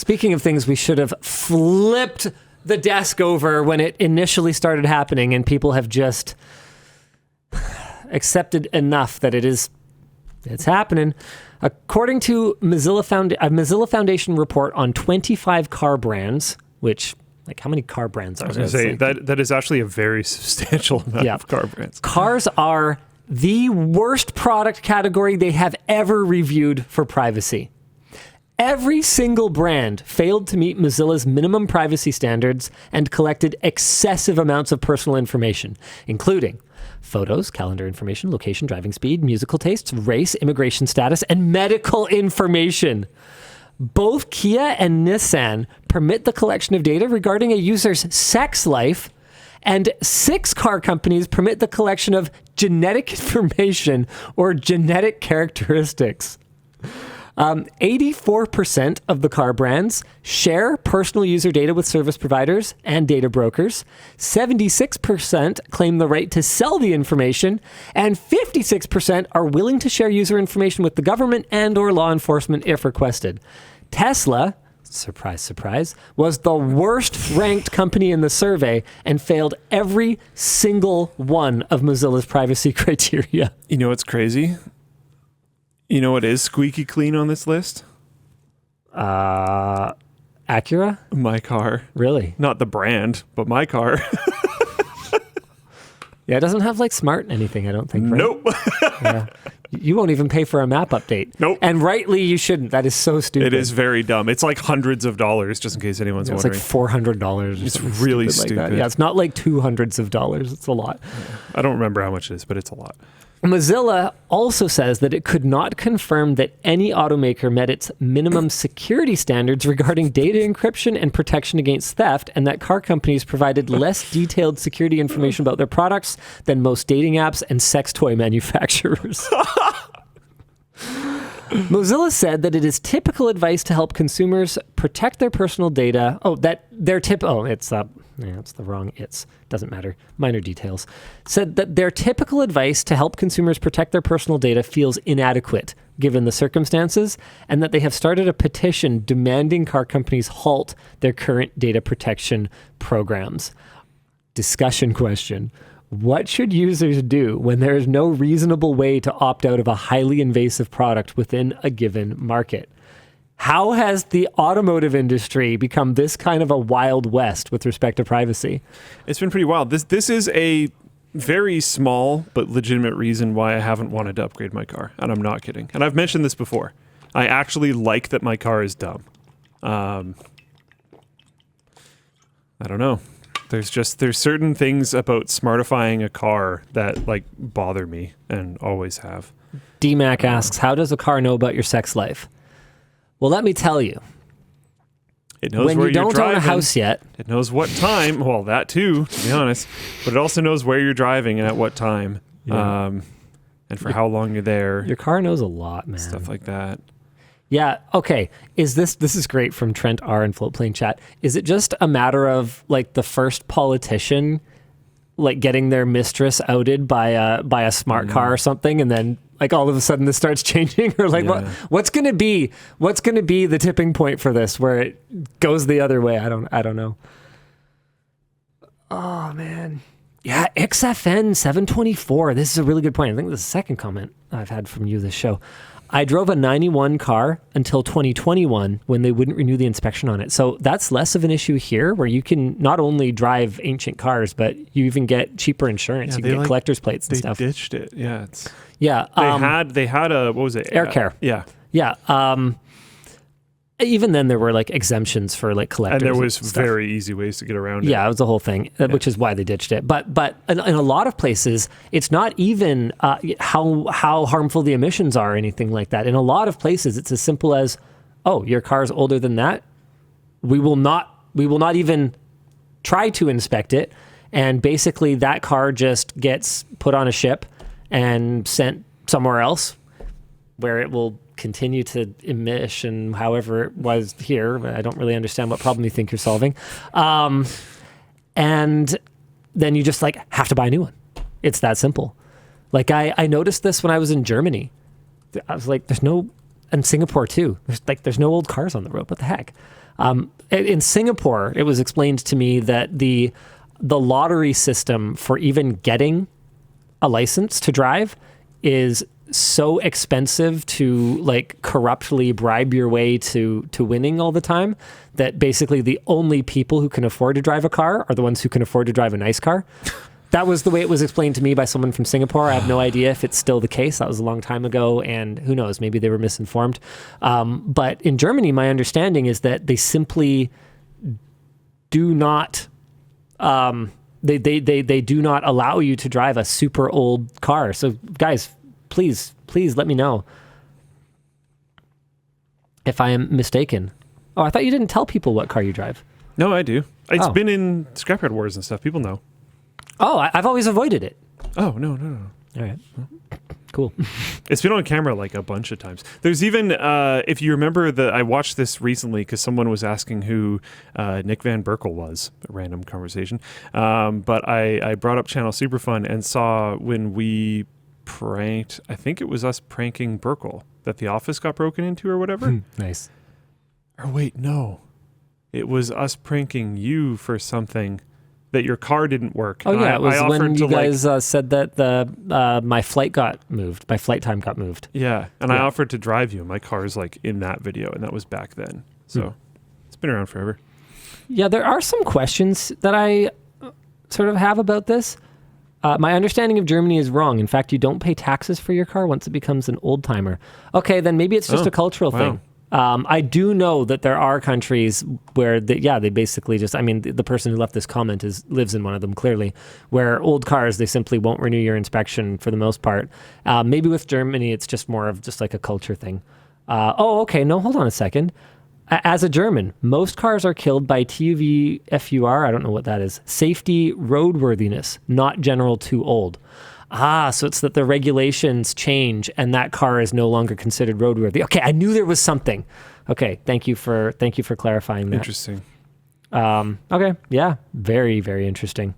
Speaking of things we should have flipped the desk over when it initially started happening, and people have just accepted enough that it's happening. According to a Mozilla Foundation report on 25 car brands, which, like, how many car brands are there? I was going to say, that is actually a very substantial amount of car brands. Cars are the worst product category they have ever reviewed for privacy. Every single brand failed to meet Mozilla's minimum privacy standards and collected excessive amounts of personal information, including photos, calendar information, location, driving speed, musical tastes, race, immigration status, and medical information. Both Kia and Nissan permit the collection of data regarding a user's sex life, and 6 car companies permit the collection of genetic information or genetic characteristics. 84% of the car brands share personal user data with service providers and data brokers. 76% claim the right to sell the information, and 56% are willing to share user information with the government and or law enforcement if requested. Tesla, surprise, surprise, was the worst ranked company in the survey and failed every single one of Mozilla's privacy criteria. You know what's crazy? You know what is squeaky clean on this list? Acura? My car. Really? Not the brand, but my car. Yeah, it doesn't have like smart anything, I don't think. Right? Nope. Yeah. You won't even pay for a map update. Nope. And rightly you shouldn't. That is so stupid. It is very dumb. It's like hundreds of dollars, just in case anyone's wondering. It's like $400. It's really stupid. Like that. Yeah, it's not like $200s. It's a lot. I don't remember how much it is, but it's a lot. Mozilla also says that it could not confirm that any automaker met its minimum security standards regarding data encryption and protection against theft, and that car companies provided less detailed security information about their products than most dating apps and sex toy manufacturers. Mozilla said that it is typical advice to help consumers protect their personal data. It's the wrong it's. Doesn't matter. Minor details. Said that their typical advice to help consumers protect their personal data feels inadequate given the circumstances, and that they have started a petition demanding car companies halt their current data protection programs. Discussion question. What should users do when there is no reasonable way to opt out of a highly invasive product within a given market? How has the automotive industry become this kind of a wild west with respect to privacy? It's been pretty wild. This is a very small but legitimate reason why I haven't wanted to upgrade my car, and I'm not kidding. And I've mentioned this before. I actually like that my car is dumb. I don't know. There's certain things about smartifying a car that like bother me and always have. DMAC asks, how does a car know about your sex life? Well, let me tell you. It knows when where you don't you're driving. own a house yet. It knows what time. Well, that too, to be honest. But it also knows where you're driving and at what time. Yeah. And for how long you're there. Your car knows a lot, man. Stuff like that. Yeah, okay. This is great from Trent R in Floatplane Chat. Is it just a matter of like the first politician like getting their mistress outed by a smart car or something, and then like all of a sudden this starts changing? Or like what's gonna be the tipping point for this where it goes the other way? I don't know. Oh man. Yeah, XFN 724. This is a really good point. I think this is the second comment I've had from you this show. I drove a 91 car until 2021 when they wouldn't renew the inspection on it. So that's less of an issue here, where you can not only drive ancient cars, but you even get cheaper insurance. You can get collector's plates and stuff. They ditched it. Yeah. They had a, what was it? Air care. Yeah. Yeah. Even then there were like exemptions for like collectors. And there was very easy ways to get around it. Yeah, it was the whole thing, which is why they ditched it. But in a lot of places, it's not even how harmful the emissions are or anything like that. In a lot of places, it's as simple as, oh, your car's older than that. We will not even try to inspect it. And basically that car just gets put on a ship and sent somewhere else where it will continue to emission however it was here. I don't really understand what problem you think you're solving. And then you just like have to buy a new one. It's that simple. Like I noticed this when I was in Germany. I was like, there's no, and Singapore too. There's no old cars on the road. What the heck? In Singapore, it was explained to me that the lottery system for even getting a license to drive is so expensive to like corruptly bribe your way to winning all the time that basically the only people who can afford to drive a car are the ones who can afford to drive a nice car. That was the way it was explained to me by someone from Singapore. I have no idea if it's still the case. That was a long time ago, and who knows, maybe they were misinformed. But in Germany, my understanding is that they simply do not they do not allow you to drive a super old car. So guys, please let me know if I am mistaken. Oh, I thought you didn't tell people what car you drive. No, I do. It's been in Scrapyard Wars and stuff. People know. Oh, I've always avoided it. Oh, no. All right. Cool. It's been on camera like a bunch of times. There's even, if you remember, I watched this recently because someone was asking who Nick Van Berkel was, a random conversation. But I brought up Channel Superfun and saw when we pranked, I think it was us pranking Berkel, that the office got broken into or whatever. Nice. Or wait, no. It was us pranking you for something. That your car didn't work. Oh yeah, it was when you guys said that my flight time got moved. Yeah, and I offered to drive you. My car's like in that video, and that was back then. So it's been around forever. Yeah, there are some questions that I sort of have about this. My understanding of Germany is wrong. In fact, you don't pay taxes for your car once it becomes an old timer. Okay, then maybe it's just a cultural thing. I do know that there are countries where, they basically just, I mean, the person who left this comment lives in one of them, clearly, where old cars, they simply won't renew your inspection for the most part. Maybe with Germany, it's just more of just like a culture thing. Okay, no, hold on a second. As a German, most cars are killed by TÜV-FUR, I don't know what that is, safety roadworthiness, not general too old. So it's that the regulations change and that car is no longer considered roadworthy. Okay, I knew there was something. Okay, thank you for clarifying that. Interesting. Okay, yeah, very, very interesting.